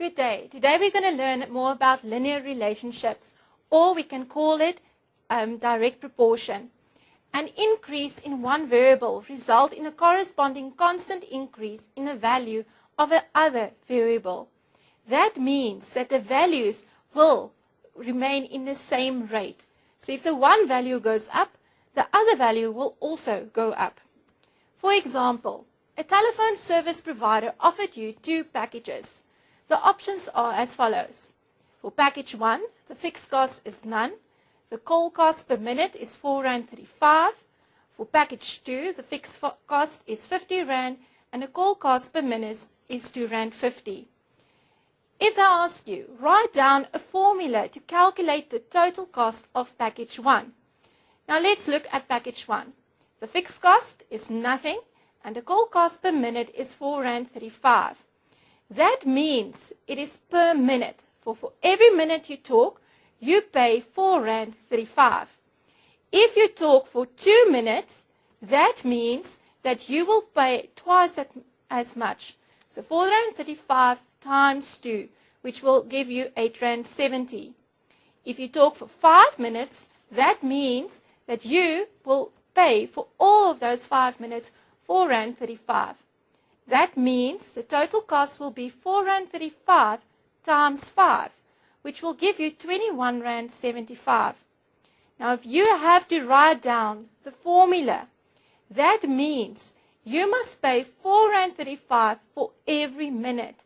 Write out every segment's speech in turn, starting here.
Good day. Today we're going to learn more about linear relationships, or we can call it direct proportion. An increase in one variable results in a corresponding constant increase in the value of another variable. That means that the values will remain in the same rate. So if the one value goes up, the other value will also go up. For example, a telephone service provider offered you two packages. The options are as follows. For package 1, the fixed cost is none. The call cost per minute is R4.35. For package 2, the fixed cost is R50 and the call cost per minute is R2.50. If they ask you, write down a formula to calculate the total cost of package 1. Now let's look at package 1. The fixed cost is nothing and the call cost per minute is R4.35. That means it is per minute. For every minute you talk, you pay R4.35. If you talk for 2 minutes, that means that you will pay twice as much. So R4.35 times 2, which will give you R8.70. If you talk for 5 minutes, that means that you will pay for all of those 5 minutes R4.35. That means the total cost will be R4.35 times 5, which will give you R21.75. Now, if you have to write down the formula, that means you must pay R4.35 for every minute.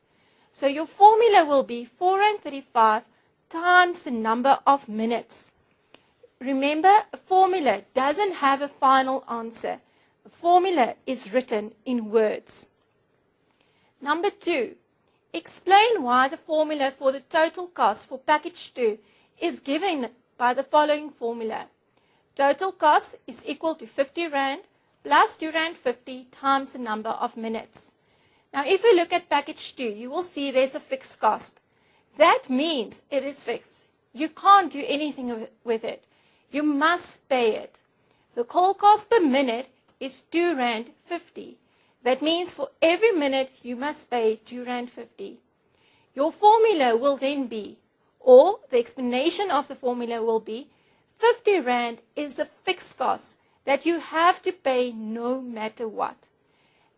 So your formula will be R4.35 times the number of minutes. Remember, a formula doesn't have a final answer. A formula is written in words. Number 2, explain why the formula for the total cost for package 2 is given by the following formula. Total cost is equal to R50 plus R2.50 times the number of minutes. Now if we look at package 2, you will see there's a fixed cost. That means it is fixed. You can't do anything with it. You must pay it. The call cost per minute is R2.50. That means for every minute you must pay R2.50. Your formula will then be, or the explanation of the formula will be, R50 is the fixed cost that you have to pay no matter what.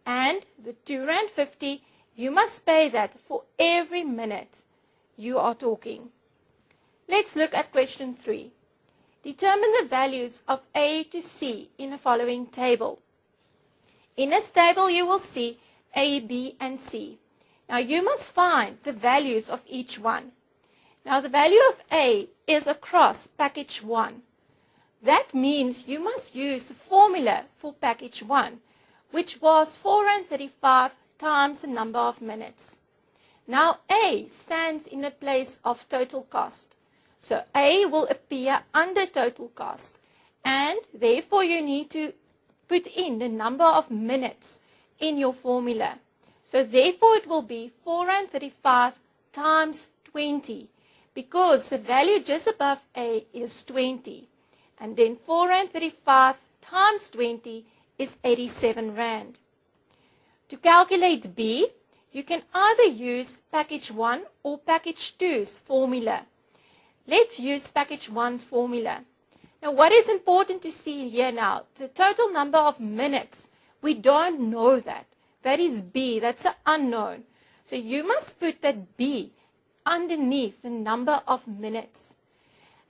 And the R2.50, you must pay that for every minute you are talking. Let's look at question 3. Determine the values of A to C in the following table. In this table, you will see A, B, and C. Now, you must find the values of each one. Now, the value of A is across package 1. That means you must use the formula for package 1, which was R4.35 times the number of minutes. Now, A stands in the place of total cost. So, A will appear under total cost, and therefore you need to put in the number of minutes in your formula. So therefore it will be R4.35 times 20, because the value just above A is 20. And then R4.35 times 20 is R87. To calculate B, you can either use package 1 or package 2's formula. Let's use package 1's formula. Now, what is important to see here now, the total number of minutes, we don't know that. That is B, that's an unknown. So you must put that B underneath the number of minutes.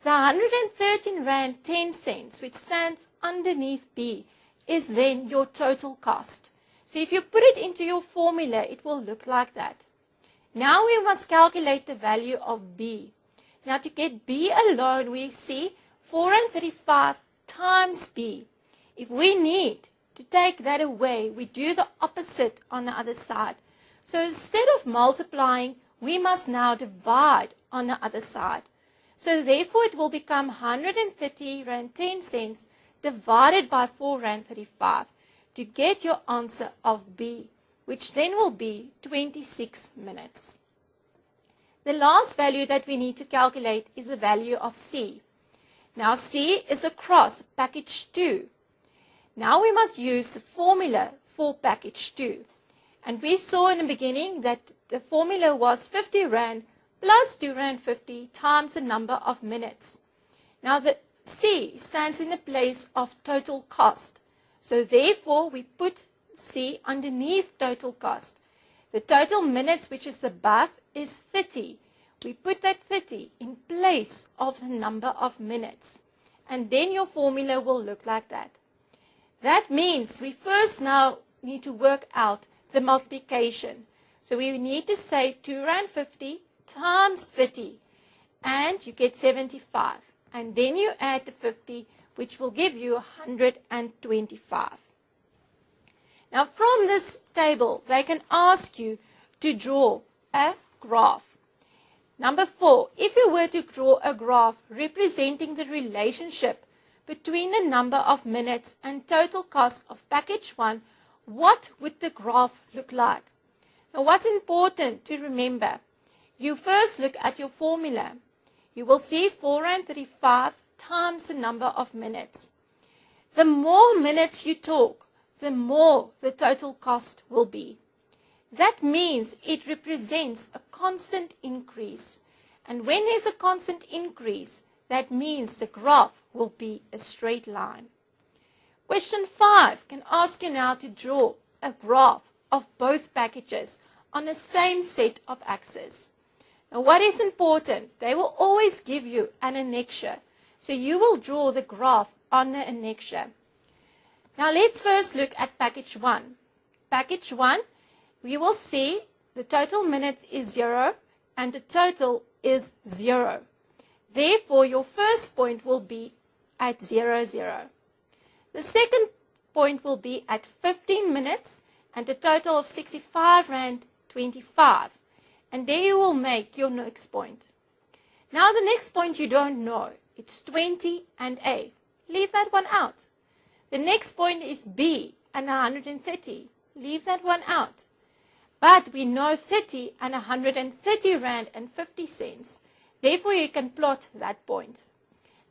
The R113.10, which stands underneath B, is then your total cost. So if you put it into your formula, it will look like that. Now we must calculate the value of B. Now to get B alone, we see R4.35 times B. If we need to take that away, we do the opposite on the other side. So instead of multiplying, we must now divide on the other side. So therefore it will become R130.10 divided by R4.35 to get your answer of B, which then will be 26 minutes. The last value that we need to calculate is the value of C. Now C is across package 2. Now we must use the formula for package 2. And we saw in the beginning that the formula was 50 Rand plus 2 Rand 50 times the number of minutes. Now the C stands in the place of total cost. So therefore we put C underneath total cost. The total minutes which is above is 30. We put that 30 in place of the number of minutes. And then your formula will look like that. That means we first now need to work out the multiplication. So we need to say 2 Rand 50 times 30 and you get 75. And then you add the 50 which will give you 125. Now from this table they can ask you to draw a graph. Number 4, if you were to draw a graph representing the relationship between the number of minutes and total cost of package 1, what would the graph look like? Now what's important to remember, you first look at your formula. You will see 4 Rand 35 times the number of minutes. The more minutes you talk, the more the total cost will be. That means it represents a constant increase. And when there's a constant increase, that means the graph will be a straight line. Question 5 can ask you now to draw a graph of both packages on the same set of axes. Now what is important, they will always give you an annexure. So you will draw the graph on the annexure. Now let's first look at package 1. Package 1, we will see the total minutes is 0 and the total is 0. Therefore, your first point will be at 0, 0. The second point will be at 15 minutes and a total of 65 Rand 25. And there you will make your next point. Now the next point you don't know. It's 20 and A. Leave that one out. The next point is B and 130. Leave that one out. But we know 30 and 130 Rand and 50 cents. Therefore, you can plot that point.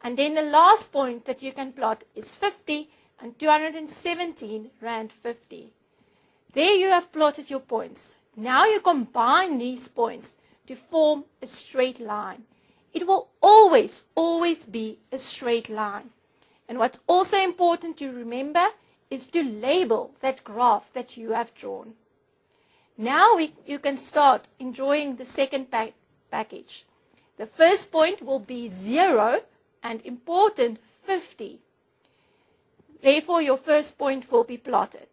And then the last point that you can plot is 50 and 217 Rand 50. There you have plotted your points. Now you combine these points to form a straight line. It will always be a straight line. And what's also important to remember is to label that graph that you have drawn. Now you can start enjoying the second package. The first point will be 0 and important 50. Therefore, your first point will be plotted.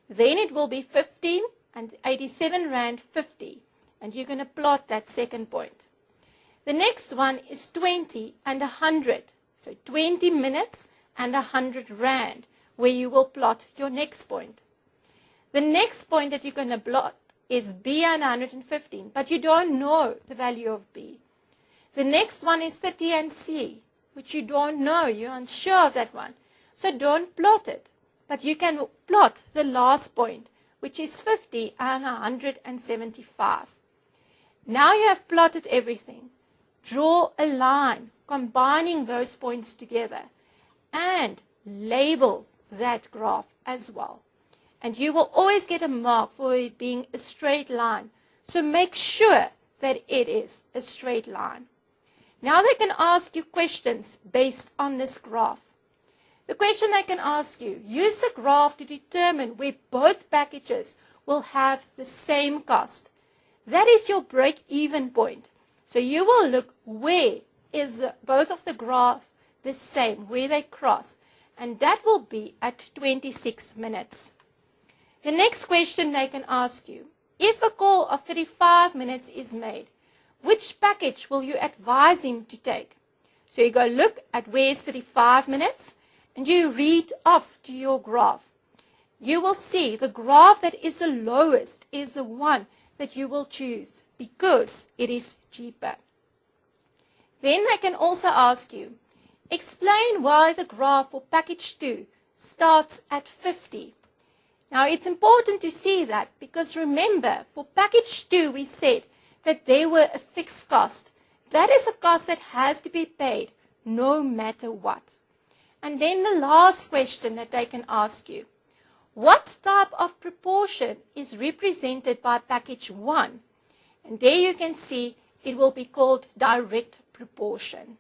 Then it will be 15 and 87 Rand 50. And you're going to plot that second point. The next one is 20 and 100. So 20 minutes and 100 Rand, where you will plot your next point. The next point that you're going to plot is B and 115, but you don't know the value of B. The next one is 30 and C, which you don't know. You're unsure of that one. So don't plot it. But you can plot the last point, which is 50 and 175. Now you have plotted everything. Draw a line combining those points together and label that graph as well. And you will always get a mark for it being a straight line. So make sure that it is a straight line. Now they can ask you questions based on this graph. The question they can ask you, use the graph to determine where both packages will have the same cost. That is your break-even point. So you will look where is both of the graphs the same, where they cross. And that will be at 26 minutes. The next question they can ask you, if a call of 35 minutes is made, which package will you advise him to take? So you go look at where's 35 minutes and you read off to your graph. You will see the graph that is the lowest is the one that you will choose because it is cheaper. Then they can also ask you, explain why the graph for package 2 starts at 50. Now it's important to see that because remember, for package 2 we said that there were a fixed cost. That is a cost that has to be paid no matter what. And then the last question that they can ask you, what type of proportion is represented by package 1. And there you can see it will be called direct proportion.